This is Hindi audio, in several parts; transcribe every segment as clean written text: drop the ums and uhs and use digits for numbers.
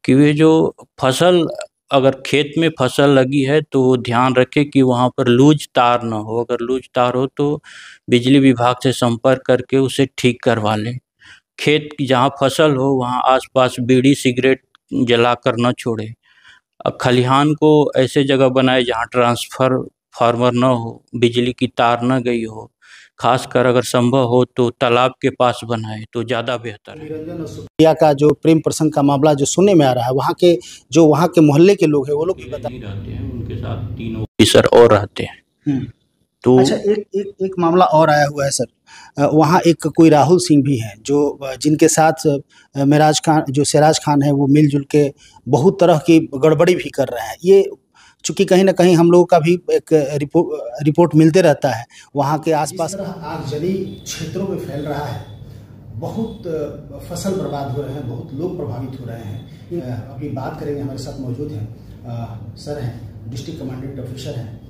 कि वे जो फसल अगर खेत में फसल लगी है तो वो ध्यान रखे कि वहाँ पर लूज तार ना हो। अगर लूज तार हो तो बिजली विभाग से संपर्क करके उसे ठीक करवा लें। खेत की जहाँ फसल हो वहाँ आसपास बीड़ी सिगरेट जलाकर न छोड़े। खलिहान को ऐसे जगह बनाए जहाँ फार्मर न हो, बिजली की तार न गई हो। खासकर अगर संभव हो तो तालाब के पास बनाए तो ज़्यादा बेहतर है। का जो प्रेम प्रसंग का मामला जो सुनने में आ रहा है, वहाँ के मोहल्ले के लोग हैं वो लोग भी नहीं रहते हैं, उनके साथ 3 ऑफिसर और रहते हैं। तो अच्छा, एक मामला और आया हुआ है सर। वहाँ एक कोई राहुल सिंह भी हैं जो जिनके साथ सिराज खान है, वो मिलजुल के बहुत तरह की गड़बड़ी भी कर रहे हैं। ये चूँकि कहीं ना कहीं हम लोगों का भी एक रिपोर्ट मिलते रहता है वहाँ के आसपास आगजनी क्षेत्रों में फैल रहा है। बहुत फसल बर्बाद हो रहे हैं, बहुत लोग प्रभावित हो रहे हैं। अभी बात करेंगे, हमारे साथ मौजूद हैं सर हैं, डिस्ट्रिक्ट कमांडेंट ऑफिसर हैं।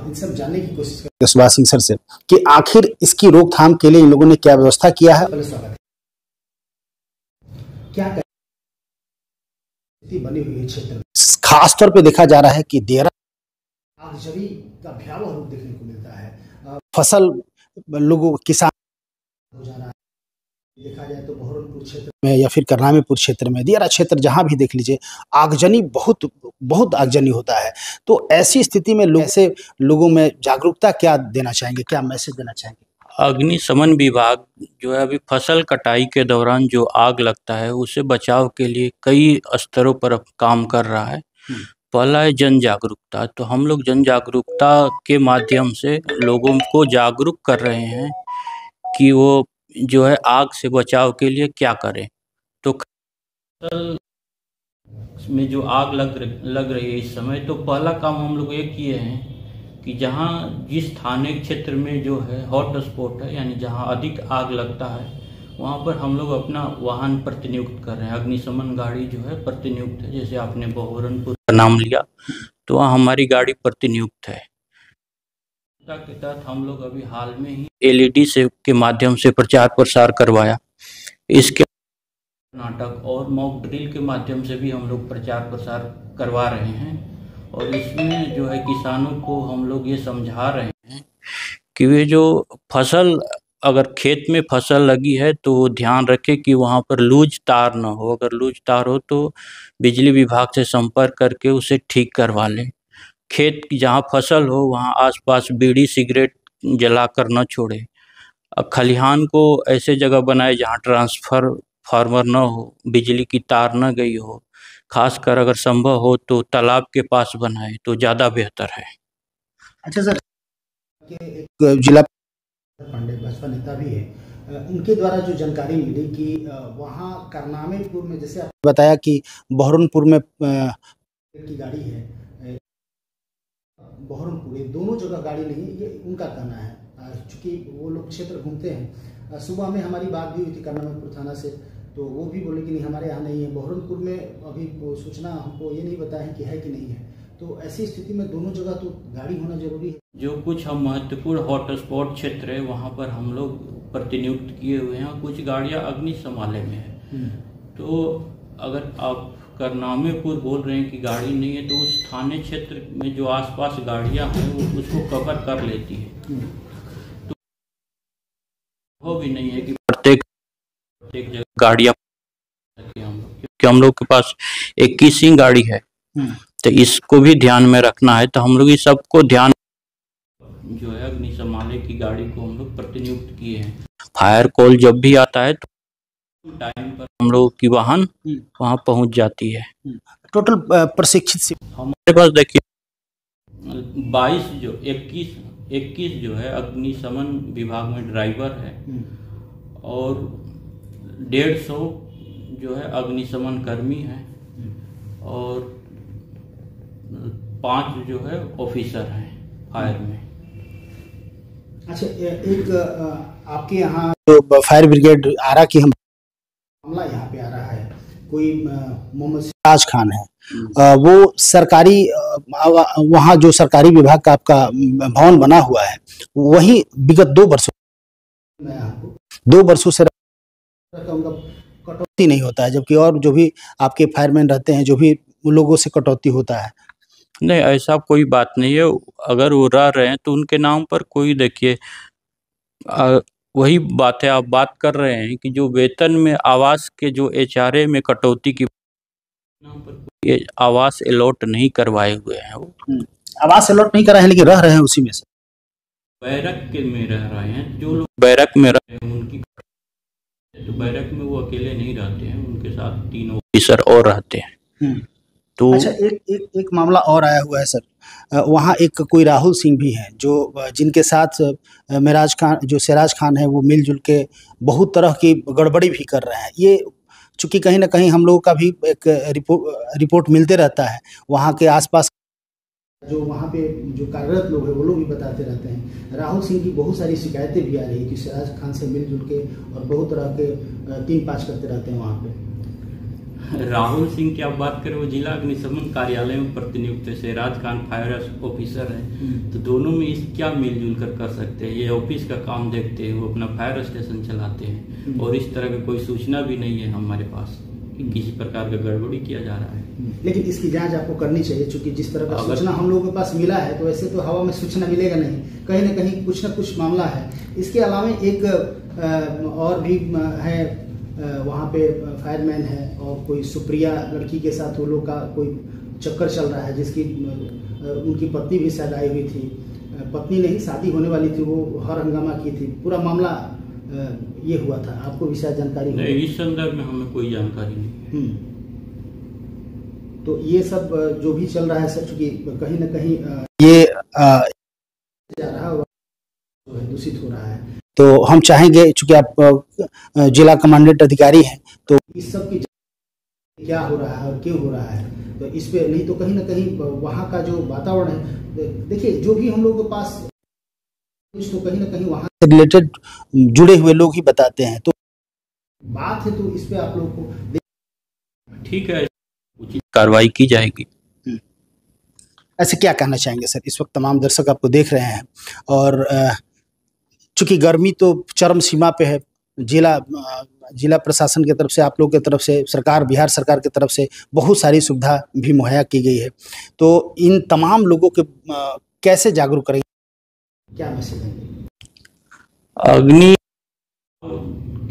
इनसे हम जानने की कोशिश करेंगे सुभाष सिंह सर से कि आखिर इसकी रोकथाम के लिए इन लोगों ने क्या व्यवस्था किया है। क्या बनी हुई है क्षेत्र में, खास तौर पे देखा जा रहा है कि देरा आगजनी का भयावह रूप देखने को मिलता है। फसल लोगों किसान हो जा रहा है। देखा जाए तो बहरमपुर क्षेत्र में या फिर करनामीपुर क्षेत्र में, दियारा क्षेत्र जहां भी देख लीजिए, आगजनी बहुत आगजनी होता है। तो ऐसी स्थिति में लोगों में जागरूकता क्या देना चाहेंगे, क्या मैसेज देना चाहेंगे? अग्निशमन विभाग जो है अभी फसल कटाई के दौरान जो आग लगता है उससे बचाव के लिए कई स्तरों पर काम कर रहा है। पहला है जन जागरूकता। तो हम लोग जन जागरूकता के माध्यम से लोगों को जागरूक कर रहे हैं कि वो जो है आग से बचाव के लिए क्या करें। तो फसल में जो आग लग रही है इस समय, तो पहला काम हम लोग ये किए हैं कि जहाँ जिस थाने क्षेत्र में जो है हॉट स्पॉट है, यानी जहाँ अधिक आग लगता है, वहाँ पर हम लोग अपना वाहन प्रतिनियुक्त कर रहे हैं। अग्निशमन गाड़ी जो है प्रतिनियुक्त है। जैसे आपने बहरमपुर का नाम लिया तो वहाँ हमारी गाड़ी प्रतिनियुक्त है। के तहत हम लोग अभी हाल में ही LED से के माध्यम से प्रचार प्रसार करवाया। इसके नाटक और मॉक ड्रिल के माध्यम से भी हम लोग प्रचार प्रसार करवा रहे हैं। और इसमें जो है किसानों को हम लोग ये समझा रहे हैं कि वे जो फसल अगर खेत में फसल लगी है तो वो ध्यान रखे कि वहाँ पर लूज तार ना हो। अगर लूज तार हो तो बिजली विभाग से संपर्क करके उसे ठीक करवा लें। खेत की जहाँ फसल हो वहाँ आसपास बीड़ी सिगरेट जलाकर न छोड़े। खलिहान को ऐसे जगह बनाए जहाँ फार्मर न हो, बिजली की तार न गई हो। खासकर अगर संभव हो तो तालाब के पास बनाए तो ज़्यादा बेहतर है। अच्छा सर, एक जिला पंडित भाजपा नेता भी है, उनके द्वारा जो जानकारी मिली कि वहाँ करनामीपुर में, जैसे आपने बताया कि बहरमपुर में की गाड़ी है, बहरमपुर, दोनों जगह गाड़ी नहीं है, ये उनका कहना है। चूँकि वो लोग क्षेत्र घूमते हैं, सुबह में हमारी बात भी हुई थी करनामीपुर थाना से, तो वो भी बोले कि नहीं हमारे यहाँ नहीं है। बहरमपुर में अभी सूचना हमको ये नहीं बताया है कि है कि नहीं है। तो ऐसी स्थिति में दोनों जगह तो गाड़ी होना जरूरी है। जो कुछ हम महत्वपूर्ण हॉटस्पॉट क्षेत्र है वहाँ पर हम लोग प्रतिनियुक्त किए हुए हैं। कुछ गाड़ियाँ अग्निशमाले में है। तो अगर आप करनामीपुर बोल रहे हैं कि गाड़ी नहीं है, तो उस थाने क्षेत्र में जो आसपास गाड़ियाँ हैं वो उसको कवर कर लेती है। तो वो भी नहीं है कि प्रत्येक जगह गाड़ियाँ क्योंकि हम लोग के पास 21 ही गाड़ी है। तो इसको भी ध्यान में रखना है। तो हम लोग इस सबको ध्यान जो है अग्निशमाले की गाड़ी को हम लोग प्रतिनियुक्त किए हैं। फायर कॉल जब भी आता है तो टाइम पर हम लोग की वाहन वहाँ पहुँच जाती है। टोटल प्रशिक्षित हमारे पास देखिए 21 जो है अग्निशमन विभाग में ड्राइवर है और 150 जो है अग्निशमन कर्मी है और 5 जो है ऑफिसर हैं फायर में। अच्छा, एक आपके यहाँ जो फायर ब्रिगेड आरा की हम मामला यहाँ पे आ रहा है, कोई मोहम्मद सिराज खान है, वो सरकारी वहाँ जो सरकारी विभाग का आपका भवन बना हुआ है, वही विगत 2 वर्षों से उनका कटौती नहीं होता है, जबकि और जो भी आपके फायरमैन रहते हैं, जो भी उन लोगों से कटौती होता है। नहीं, ऐसा कोई बात नहीं है। अगर वो रह रहे हैं तो उनके नाम पर कोई देखिए वही बात है, आप बात कर रहे हैं कि जो वेतन में आवास के जो एचआरए में कटौती की नाम पर कोई आवास अलॉट नहीं करवाए हुए हैं वो। आवास अलॉट नहीं करा है, लेकिन रह रहे हैं उसी में से। बैरक के में रह रहे हैं, जो लोग बैरक में रह रहे हैं उनकी, तो बैरक में वो अकेले नहीं रहते हैं, उनके साथ 3 ऑफिसर और रहते हैं। तो अच्छा, एक मामला और आया हुआ है सर। वहाँ एक कोई राहुल सिंह भी हैं, जो जिनके साथ सिराज खान है, वो मिलजुल के बहुत तरह की गड़बड़ी भी कर रहे हैं। ये चूँकि कहीं न कहीं हम लोगों का भी एक रिपोर्ट मिलते रहता है, वहाँ के आस-पास जो वहाँ पे जो कार्यरत लोग हैं, वो लोग भी बताते रहते हैं। राहुल सिंह की बहुत सारी शिकायतें भी आ रही है कि सिराज खान से मिलजुल के और बहुत तरह के 3-5 करते रहते हैं वहाँ पे। राहुल सिंह की आप बात करें, वो जिला अग्निशमन कार्यालय में प्रतिनियुक्त है, सिराज खान फायर ऑफिसर है, तो दोनों में इस क्या मिलजुल कर सकते हैं। ये ऑफिस का काम देखते हैं, वो अपना फायर स्टेशन चलाते हैं, और इस तरह की कोई सूचना भी नहीं है हमारे पास कि किसी प्रकार का गड़बड़ी किया जा रहा है। लेकिन इसकी जांच आपको करनी चाहिए, क्योंकि जिस तरह का सूचना हम लोगों के पास मिला है, तो ऐसे तो हवा में सूचना मिलेगा नहीं, कहीं ना कहीं कुछ ना कुछ मामला है। इसके अलावा एक और भी है, वहाँ पे फायरमैन है, और कोई सुप्रिया लड़की के साथ वो लोग का कोई चक्कर चल रहा है, जिसकी उनकी पत्नी भी शायद आई हुई थी, पत्नी नहीं शादी होने वाली थी, वो हर हंगामा की थी, पूरा मामला ये हुआ था। आपको भी शायद जानकारी नहीं, इस संदर्भ में हमें कोई जानकारी नहीं। तो ये सब जो भी चल रहा है सर, चूंकि कहीं ना कहीं ये जा रहा है, दूषित हो रहा है, तो हम चाहेंगे, चूंकि आप जिला कमांडेंट अधिकारी हैं, तो इस सब की क्या हो रहा है और क्यों हो रहा है, तो इस पे नहीं तो कहीं ना कहीं वहाँ का जो वातावरण है, देखिए जो भी हम लोगों के पास कुछ तो कहीं ना कहीं वहाँ से रिलेटेड जुड़े हुए लोग ही बताते हैं, तो बात है, तो इस पे आप लोग को ठीक है, उचित कार्रवाई की जाएगी। ऐसे क्या कहना चाहेंगे सर? इस वक्त तमाम दर्शक आपको देख रहे हैं, और चूंकि गर्मी तो चरम सीमा पे है, जिला प्रशासन की तरफ से, आप लोग की तरफ से, बिहार सरकार की तरफ से बहुत सारी सुविधा भी मुहैया की गई है, तो इन तमाम लोगों के कैसे जागरूक करेंगे, क्या मैसेज देंगे? अग्नि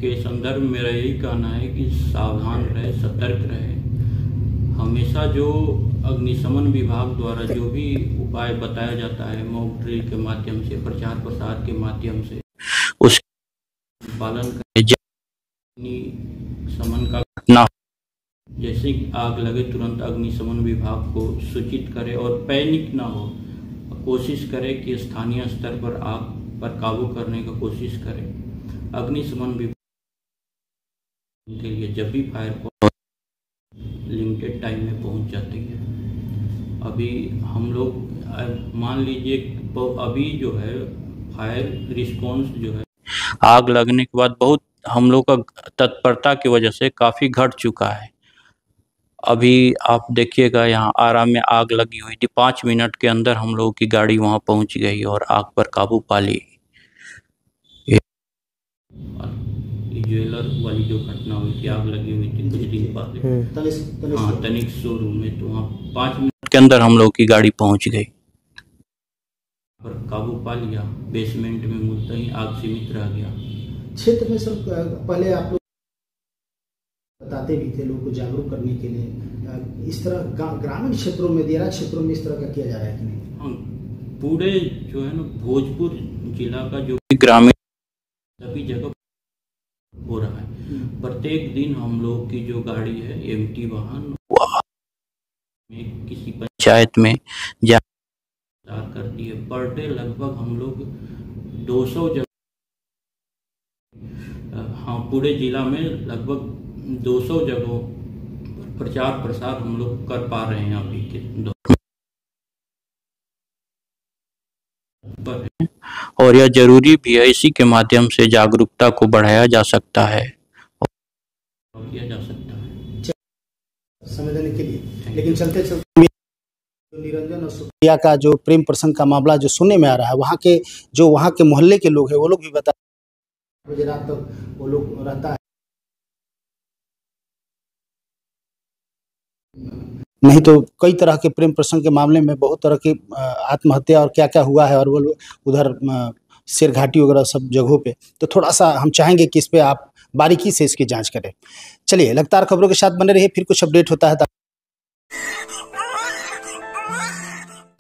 के संदर्भ में मेरा यही कहना है कि सावधान रहे, सतर्क रहे। हमेशा जो अग्निशमन विभाग द्वारा जो भी उपाय बताया जाता है, मॉक ड्रिल के माध्यम से, प्रचार प्रसार के माध्यम से, उसका पालन करें। अग्निशमन का घटना जैसे आग लगे, तुरंत अग्निशमन विभाग को सूचित करें, और पैनिक ना हो, कोशिश करें कि स्थानीय स्तर पर आग पर काबू करने की कोशिश करें। अग्निशमन विभाग के लिए जब भी फायर लिमिटेड टाइम में पहुंच जाती है। अभी हम लोग मान लीजिए, अभी जो है फायर रिस्पॉन्स जो है, आग लगने के बाद बहुत हम लोग का तत्परता की वजह से काफ़ी घट चुका है। अभी आप देखिएगा, यहाँ आरा में आग लगी हुई थी, 5 मिनट के अंदर हम लोगों की गाड़ी वहाँ पहुँच गई और आग पर काबू पा ली। ज्वेलर वाली जो घटना हुई थी, आग लगी हुई थी कुछ दिन पहले, हाँ, तनिक शोरूम में, तो वहाँ 5 मिनट के अंदर हम लोग की गाड़ी पहुँच गई, पर काबू पा लिया। बेसमेंट में मूलतः ही आग सीमित रह गया। क्षेत्र में सर पहले आप लोग बताते भी थे लोगों को जागरूक करने के लिए, इस तरह ग्रामीण क्षेत्रों में, देहात क्षेत्रों में इस तरह का किया जा रहा है कि नहीं? हाँ, पूरे जो है ना भोजपुर जिला का जो ग्रामीण सभी जगह हो रहा है। प्रत्येक दिन हम लोग की जो गाड़ी है, एमटी वाहन, में किसी पंचायत में जा करती है। पर डे लगभग हम लोग 200 जगह, हाँ, पूरे जिला में लगभग 200 जगहों पर प्रचार प्रसार हम लोग कर पा रहे हैं अभी के दौर में, और यह जरूरी भी है। इसी के माध्यम से जागरूकता को बढ़ाया जा सकता है और किया जा सकता है समय देने के लिए। लेकिन चलते चलते निरंजन और सुप्रिया का जो प्रेम प्रसंग का मामला जो सुनने में आ रहा है, वहाँ के मोहल्ले के लोग हैं, वो लोग भी बता, बजे रात तक वो लोग रहता है। नहीं तो कई तरह के प्रेम प्रसंग के मामले में बहुत तरह की आत्महत्या और क्या-क्या हुआ है, और वो उधर शेरघाटी वगैरह सब जगहों पे। तो थोड़ा-सा हम चाहेंगे कि इस पे आप बारीकी से इसकी जाँच करें। चलिए, लगातार खबरों के साथ बने रहिए, फिर कुछ अपडेट होता है तो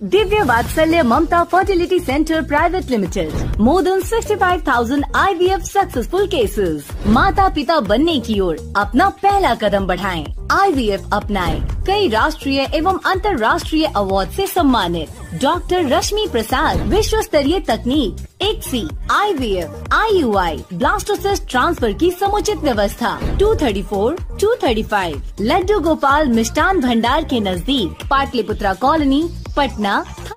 Divya Vatsalya Mamta fertility centre private limited, more than 65,000 IVF successful cases. माता पिता बनने की ओर अपना पहला कदम बढ़ाएं, IVF अपनाएं। कई राष्ट्रीय एवं अंतर्राष्ट्रीय अवार्ड से सम्मानित डॉक्टर रश्मि प्रसाद, विश्व स्तरीय तकनीक, ICSI, IVF, IUI, blastocyst transfer की समुचित व्यवस्था। 234, 235 लड्डू गोपाल मिष्ठान भंडार के नजदीक, पाटलिपुत्रा कॉलोनी, पटना।